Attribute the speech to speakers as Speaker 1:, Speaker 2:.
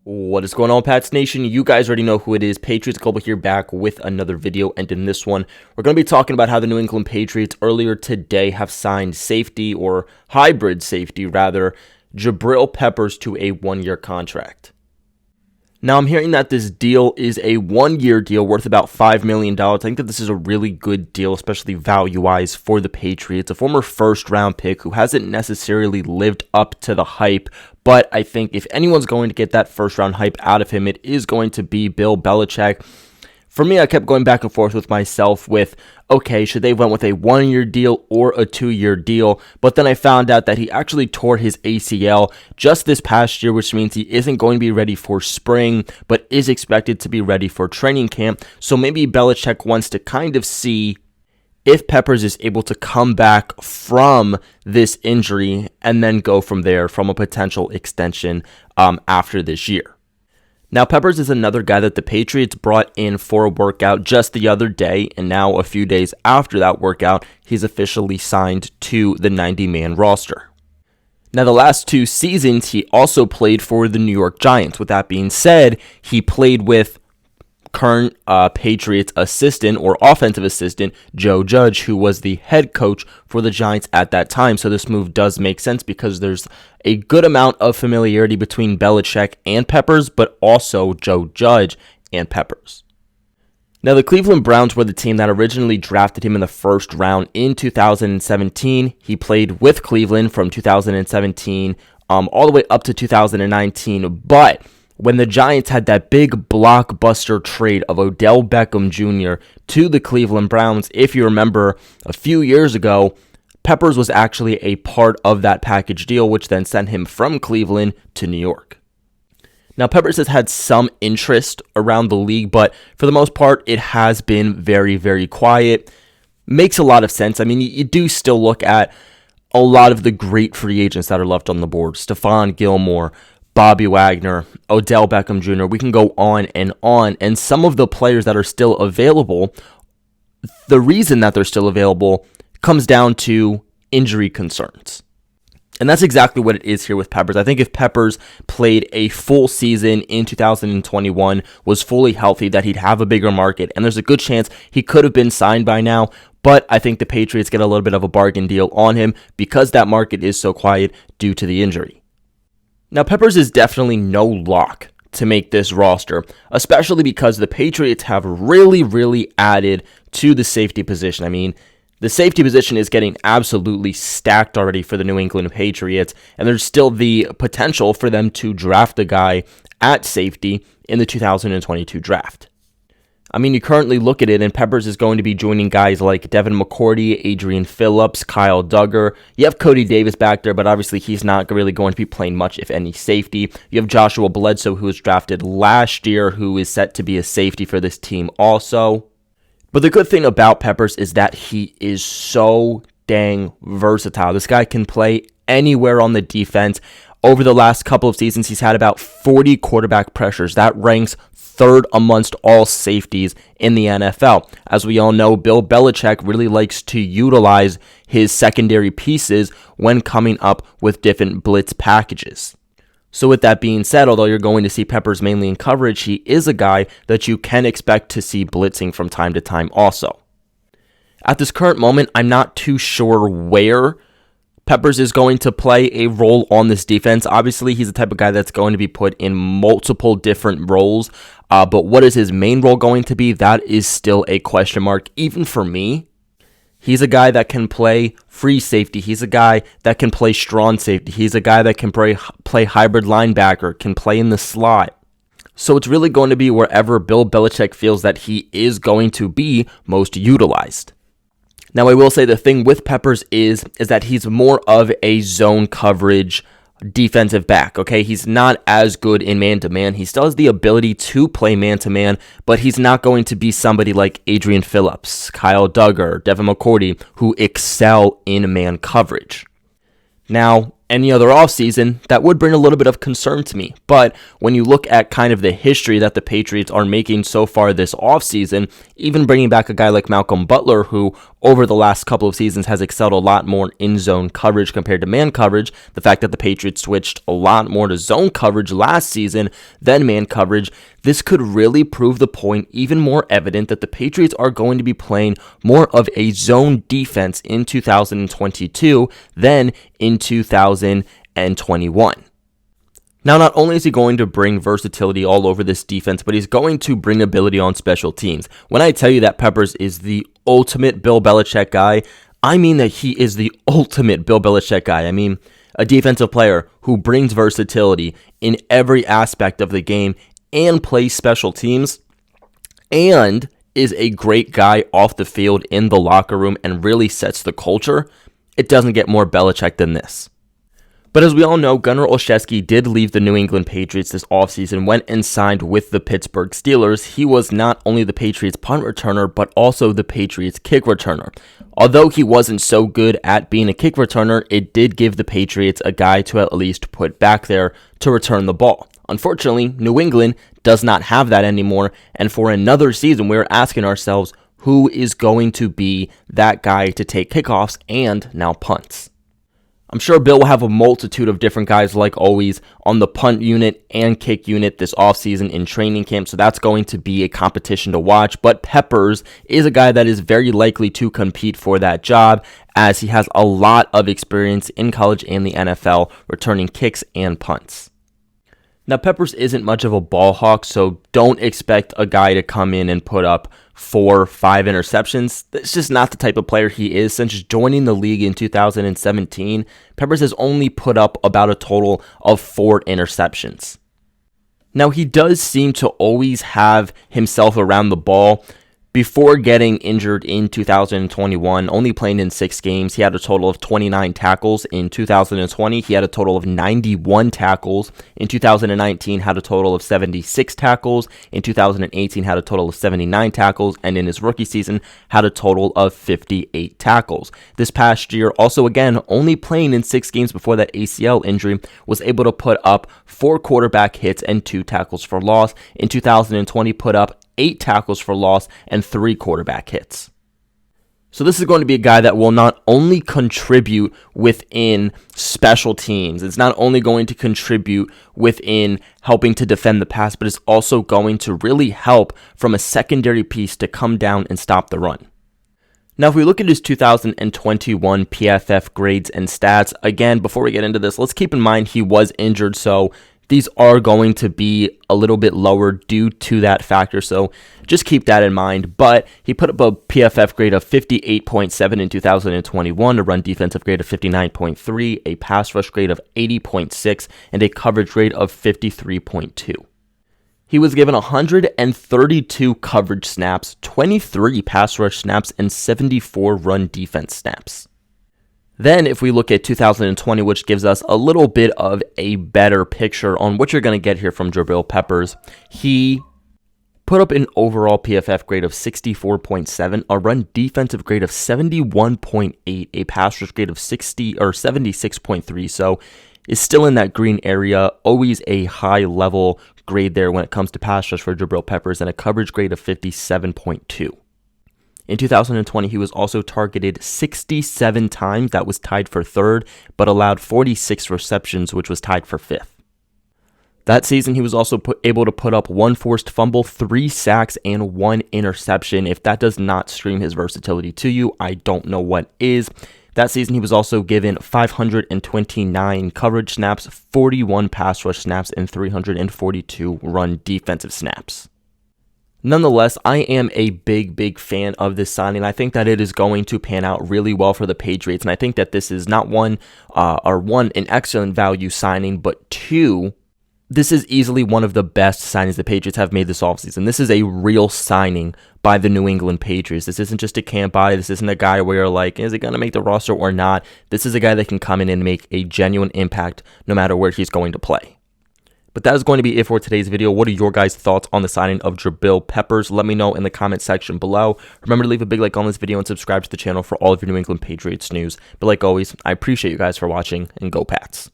Speaker 1: What is going on, Pats Nation? You guys already know who it is. Patriots Global here, back with another video. And in this one, we're going to be talking about how the New England Patriots earlier today have signed safety, or hybrid safety rather, Jabrill Peppers to a one-year contract. Now, I'm hearing that this deal is a one-year deal worth about $5 million. I think that this is a really good deal, especially value-wise for the Patriots. A former first-round pick who hasn't necessarily lived up to the hype, but I think if anyone's going to get that first-round hype out of him, it is going to be Bill Belichick. For me, I kept going back and forth with myself with, okay, should they have went with a one-year deal or a two-year deal? But then I found out that he actually tore his ACL just this past year, which means he isn't going to be ready for spring, but is expected to be ready for training camp. So maybe Belichick wants to kind of see if Peppers is able to come back from this injury and then go from there from a potential extension after this year. Now, Peppers is another guy that the Patriots brought in for a workout just the other day, and now a few days after that workout, he's officially signed to the 90-man roster. Now, the last two seasons, he also played for the New York Giants. With that being said, he played with current Patriots assistant or offensive assistant Joe Judge, who was the head coach for the Giants at that time. So this move does make sense because there's a good amount of familiarity between Belichick and Peppers, but also Joe Judge and Peppers. Now, the Cleveland Browns were the team that originally drafted him in the first round in 2017. He played with Cleveland from 2017 all the way up to 2019, but when the Giants had that big blockbuster trade of Odell Beckham Jr. to the Cleveland Browns, if you remember a few years ago, Peppers was actually a part of that package deal, which then sent him from Cleveland to New York. Now, Peppers has had some interest around the league, but for the most part, it has been very, very quiet. Makes a lot of sense. I mean, you do still look at a lot of the great free agents that are left on the board. Stephon Gilmore, Bobby Wagner, Odell Beckham Jr., we can go on, and some of the players that are still available, the reason that they're still available comes down to injury concerns. And that's exactly what it is here with Peppers. I think if Peppers played a full season in 2021, was fully healthy, that he'd have a bigger market, and there's a good chance he could have been signed by now, but I think the Patriots get a little bit of a bargain deal on him because that market is so quiet due to the injury. Now, Peppers is definitely no lock to make this roster, especially because the Patriots have really added to the safety position. I mean, the safety position is getting absolutely stacked already for the New England Patriots, and there's still the potential for them to draft a guy at safety in the 2022 draft. I mean, you currently look at it, and Peppers is going to be joining guys like Devin McCourty, Adrian Phillips, Kyle Duggar. You have Cody Davis back there, but obviously he's not really going to be playing much, if any, safety. You have Joshua Bledsoe, who was drafted last year, who is set to be a safety for this team also. But the good thing about Peppers is that he is so dang versatile. This guy can play anywhere on the defense. Over the last couple of seasons, he's had about 40 quarterback pressures. That ranks third amongst all safeties in the NFL. As we all know, Bill Belichick really likes to utilize his secondary pieces when coming up with different blitz packages. So with that being said, although you're going to see Peppers mainly in coverage, he is a guy that you can expect to see blitzing from time to time also. At this current moment, I'm not too sure where Peppers is going to play a role on this defense. Obviously, he's the type of guy that's going to be put in multiple different roles. But what is his main role going to be? That is still a question mark, even for me. He's a guy that can play free safety. He's a guy that can play strong safety. He's a guy that can play hybrid linebacker, can play in the slot. So it's really going to be wherever Bill Belichick feels that he is going to be most utilized. Now, I will say the thing with Peppers is that he's more of a zone coverage defensive back, okay? He's not as good in man-to-man. He still has the ability to play man-to-man, but he's not going to be somebody like Adrian Phillips, Kyle Duggar, Devin McCourty, who excel in man coverage. Now, any other offseason, that would bring a little bit of concern to me. But when you look at kind of the history that the Patriots are making so far this offseason, even bringing back a guy like Malcolm Butler, who over the last couple of seasons has excelled a lot more in zone coverage compared to man coverage, the fact that the Patriots switched a lot more to zone coverage last season than man coverage, this could really prove the point even more evident that the Patriots are going to be playing more of a zone defense in 2022 than in 2021. Now, not only is he going to bring versatility all over this defense, but he's going to bring ability on special teams. When I tell you that Peppers is the ultimate Bill Belichick guy, I mean that he is the ultimate Bill Belichick guy. I mean, a defensive player who brings versatility in every aspect of the game and plays special teams and is a great guy off the field in the locker room and really sets the culture. It doesn't get more Belichick than this. But as we all know, Gunnar Olszewski did leave the New England Patriots this offseason, went and signed with the Pittsburgh Steelers. He was not only the Patriots punt returner, but also the Patriots kick returner. Although he wasn't so good at being a kick returner, it did give the Patriots a guy to at least put back there to return the ball. Unfortunately, New England does not have that anymore, and for another season, we're asking ourselves, who is going to be that guy to take kickoffs and now punts? I'm sure Bill will have a multitude of different guys, like always, on the punt unit and kick unit this offseason in training camp, so that's going to be a competition to watch. But Peppers is a guy that is very likely to compete for that job, as he has a lot of experience in college and the NFL, returning kicks and punts. Now, Peppers isn't much of a ball hawk, so don't expect a guy to come in and put up 4 or 5 interceptions. That's just not the type of player he is. Since joining the league in 2017, Peppers has only put up about a total of 4 interceptions. Now, he does seem to always have himself around the ball. Before getting injured in 2021, only playing in 6 games, he had a total of 29 tackles. In 2020, he had a total of 91 tackles. In 2019, had a total of 76 tackles. In 2018, had a total of 79 tackles. And in his rookie season, had a total of 58 tackles. This past year, also again, only playing in 6 games before that ACL injury, was able to put up 4 quarterback hits and 2 tackles for loss. In 2020, put up 8 tackles for loss and 3 quarterback hits. So this is going to be a guy that will not only contribute within special teams, it's not only going to contribute within helping to defend the pass, but it's also going to really help from a secondary piece to come down and stop the run. Now, if we look at his 2021 PFF grades and stats, again, before we get into this, let's keep in mind he was injured, so these are going to be a little bit lower due to that factor, so just keep that in mind. But he put up a PFF grade of 58.7 in 2021, a run defensive grade of 59.3, a pass rush grade of 80.6, and a coverage grade of 53.2. He was given 132 coverage snaps, 23 pass rush snaps, and 74 run defense snaps. Then if we look at 2020, which gives us a little bit of a better picture on what you're going to get here from Jabrill Peppers, he put up an overall PFF grade of 64.7, a run defensive grade of 71.8, a pass rush grade of 76.3, so is still in that green area, always a high level grade there when it comes to pass rush for Jabrill Peppers, and a coverage grade of 57.2. In 2020, he was also targeted 67 times. That was tied for 3rd, but allowed 46 receptions, which was tied for 5th. That season, he was also able to put up 1 forced fumble, 3 sacks, and 1 interception. If that does not scream his versatility to you, I don't know what is. That season, he was also given 529 coverage snaps, 41 pass rush snaps, and 342 run defensive snaps. Nonetheless, I am a big fan of this signing. I think that it is going to pan out really well for the Patriots, and I think that this is not one, an excellent value signing, but 2, this is easily one of the best signings the Patriots have made this offseason. This is a real signing by the New England Patriots. This isn't just a camp buy. This isn't a guy where you're like, is he going to make the roster or not? This is a guy that can come in and make a genuine impact no matter where he's going to play. But that is going to be it for today's video. What are your guys' thoughts on the signing of Jabrill Peppers? Let me know in the comment section below. Remember to leave a big like on this video and subscribe to the channel for all of your New England Patriots news. But like always, I appreciate you guys for watching, and go Pats.